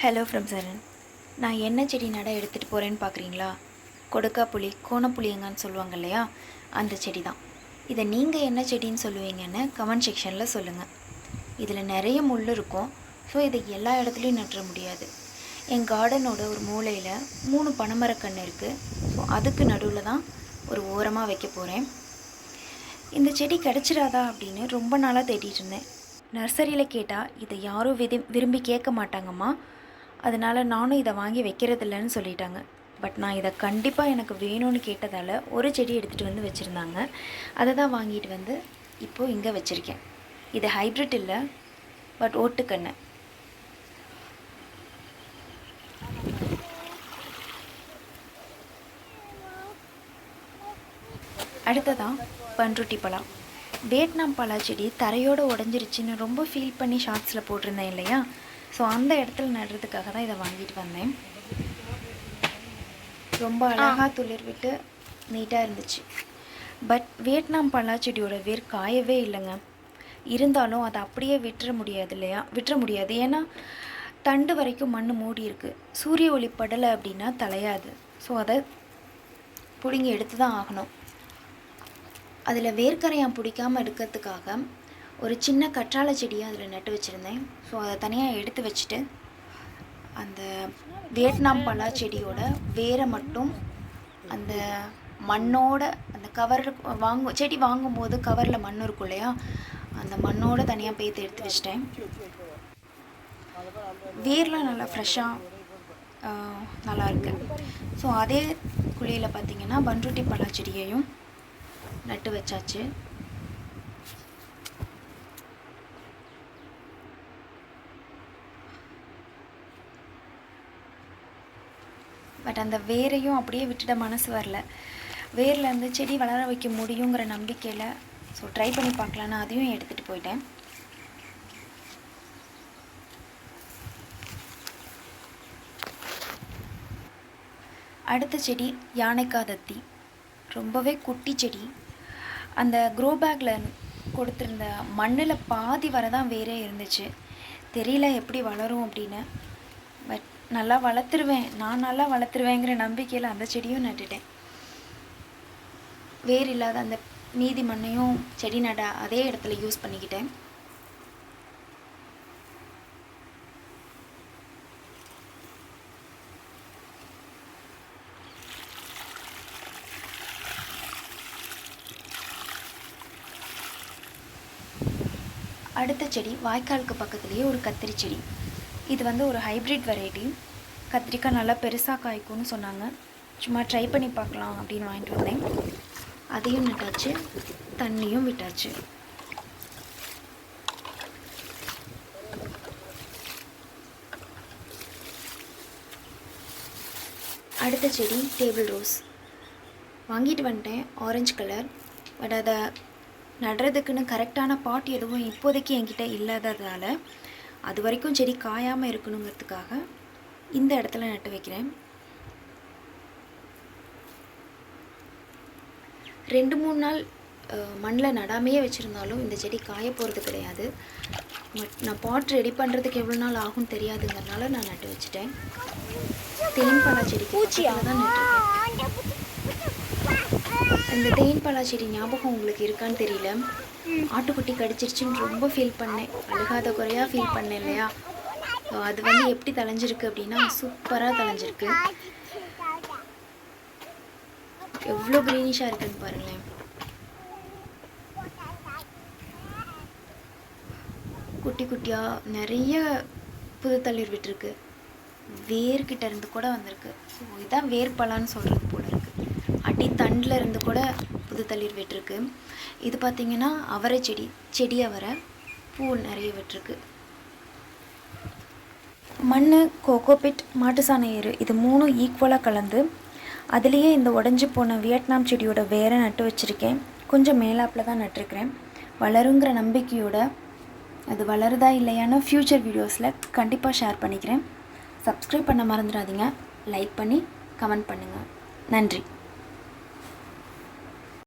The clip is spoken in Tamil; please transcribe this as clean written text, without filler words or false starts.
ஹலோ ஃப்ரம் சரண். நான் என்ன செடி நட எடுத்துகிட்டு போகிறேன்னு பார்க்குறீங்களா? கொடுக்காப்புளி, கோணப்புளியங்கான்னு சொல்லுவாங்க இல்லையா, அந்த செடி தான். இதை நீங்கள் என்ன செடின்னு சொல்லுவீங்கன்னு கமெண்ட் செக்ஷனில் சொல்லுங்கள். இதில் நிறைய முள் இருக்கும். ஸோ இதை எல்லா இடத்துலையும் நட்டுற முடியாது. என் கார்டனோட ஒரு மூலையில் 3 பனைமரக்கன்று இருக்குது. ஸோ அதுக்கு நடுவில் தான் ஒரு ஓரமாக வைக்க போகிறேன். இந்த செடி கிடச்சிடாதா அப்படின்னு ரொம்ப நாளாக தேடிட்டு இருந்தேன். நர்சரியில் கேட்டால் இதை யாரும் விரும்பி கேட்க மாட்டாங்கம்மா, அதனால் நானும் இதை வாங்கி வைக்கிறதில்லன்னு சொல்லிட்டாங்க. பட் நான் இதை கண்டிப்பாக எனக்கு வேணும்னு கேட்டதால் ஒரு செடி எடுத்துகிட்டு வந்து வச்சுருந்தாங்க. அதை தான் வாங்கிட்டு வந்து இப்போது இங்கே வச்சுருக்கேன். இது ஹைப்ரிட் இல்லை, பட் ஓட்டுக்கண்ணு. அடுத்ததான் பன்ருட்டி பலா. வியட்நாம் பலா செடி தரையோடு உடஞ்சிருச்சுன்னு ரொம்ப ஃபீல் பண்ணி ஷார்ட்ஸில் போட்டிருந்தேன் இல்லையா, ஸோ அந்த இடத்துல நடுறதுக்காக தான் இதை வாங்கிட்டு வந்தேன். ரொம்ப அழகாக துளிர் விட்டு நீட்டாக இருந்துச்சு. பட் வியட்நாம் பலா செடியோட வேர் காயவே இல்லைங்க. இருந்தாலும் அதை அப்படியே விட்டுற முடியாது. ஏன்னா தண்டு வரைக்கும் மண் மூடி இருக்குது. சூரிய ஒளி படலை அப்படின்னா தலையாது. ஸோ அதை பிடுங்கி எடுத்து தான் ஆகணும். அதில் வேர்க்கரையான் பிடிக்காமல் இருக்கிறதுக்காக ஒரு சின்ன கற்றாழை செடியை அதில் நட்டு வச்சுருந்தேன். ஸோ அதை தனியாக எடுத்து வச்சுட்டு அந்த வியட்நாம் பலா செடியோட வேரை மட்டும் அந்த மண்ணோட, அந்த கவர் செடி வாங்கும்போது கவரில் மண் இருக்கும் இல்லையா, அந்த மண்ணோட தனியாக பேத்து எடுத்து வச்சிட்டேன். வேர்லாம் நல்லா ஃப்ரெஷ்ஷாக நல்லா இருக்கு. ஸோ அதே குழியில் பார்த்திங்கன்னா பன்ருட்டி பலா செடியையும் நட்டு வச்சாச்சு. பட் அந்த வேரையும் அப்படியே விட்டுட மனசு வரல. வேரில் இருந்து செடி வளர வைக்க முடியுங்கிற நம்பிக்கையில் ஸோ ட்ரை பண்ணி பார்க்கலான்னு அதையும் எடுத்துகிட்டு போயிட்டேன். அடுத்த செடி யானைக்காதத்தி. ரொம்பவே குட்டி செடி. அந்த க்ரோ பேக்கில் கொடுத்துருந்த மண்ணில் பாதி வர தான் வேரே இருந்துச்சு. தெரியல எப்படி வளரும் அப்படின்னு. பட் நல்லா வளர்த்துருவேங்கிற நம்பிக்கையில் அந்த செடியும் நட்டுட்டேன். வேர் இல்லாத அந்த மீதி மண்ணையும் செடி நட அதே இடத்துல யூஸ் பண்ணிக்கிட்டேன். அடுத்த செடி வாய்க்காலுக்கு பக்கத்துலேயே ஒரு கத்திரி செடி. இது வந்து ஒரு ஹைப்ரிட் வெரைட்டி. கத்திரிக்காய் நல்லா பெருசாக காய்க்கும்னு சொன்னாங்க. சும்மா ட்ரை பண்ணி பார்க்கலாம் அப்படின்னு வாங்கிட்டு வந்தேன். அதையும் நட்டாச்சு, தண்ணியும் விட்டாச்சு. அடுத்த செடி டேபிள் ரோஸ். வாங்கிட்டு வந்துட்டேன், ஆரஞ்சு கலர். பட் அதை நடுறதுக்குன்னு கரெக்டான பாட் எதுவும் இப்போதைக்கு என்கிட்ட இல்லாததால் அது வரைக்கும் செடி காயாமல் இருக்கணுங்கிறதுக்காக இந்த இடத்துல நட்டு வைக்கிறேன். 2-3 நாள் மண்ணில் நடாமையே வச்சுருந்தாலும் இந்த செடி காய போகிறது கிடையாது. பட் நான் பாட் ரெடி பண்ணுறதுக்கு எவ்வளோ நாள் ஆகும்னு தெரியாதுங்கிறதுனால நான் நட்டு வச்சுட்டேன். தேன் பலா செடிக்கு பக்கத்தில் தான் நட்டுருக்கேன். இந்த தேன் பலா செடி ஞாபகம் உங்களுக்கு இருக்கான்னு தெரியல. ஆட்டுக்குட்டி கடிச்சிருச்சுன்னு ரொம்ப ஃபீல் பண்ணேன். அழுகாத குறையாக ஃபீல் பண்ணேன் இல்லையா. அது வந்து எப்படி தலைஞ்சிருக்கு அப்படின்னா சூப்பராக தலைஞ்சிருக்கு. எவ்வளோ க்ரீனிஷாக இருக்குன்னு பாருங்களேன். குட்டி குட்டியாக நிறைய புது தளிர் விட்டுருக்கு. வேர்கிட்ட இருந்து கூட வந்திருக்கு. ஸோ இதுதான் வேர் பலான்னு சொல்கிறது போல இருக்குது. அடி தண்டில் இருந்து கூட புது தளிர் விட்டுருக்கு. இது பார்த்திங்கன்னா அவரை செடி அவரை பூ நிறைய விட்டுருக்கு. மண், கோகோபிட், மாட்டு சாண ஏறு இது 3 ஈக்குவலாக கலந்து அதுலேயே இந்த உடஞ்சி போன வியட்நாம் செடியோட வேரை நட்டு வச்சுருக்கேன். கொஞ்சம் மேலாப்பில் தான் நட்டுருக்கிறேன். வளருங்கிற நம்பிக்கையோட அது வளருதா இல்லையான்னு ஃப்யூச்சர் வீடியோஸில் கண்டிப்பாக ஷேர் பண்ணிக்கிறேன். சப்ஸ்கிரைப் பண்ண மறந்துடாதீங்க. லைக் பண்ணி கமெண்ட் பண்ணுங்கள். நன்றி.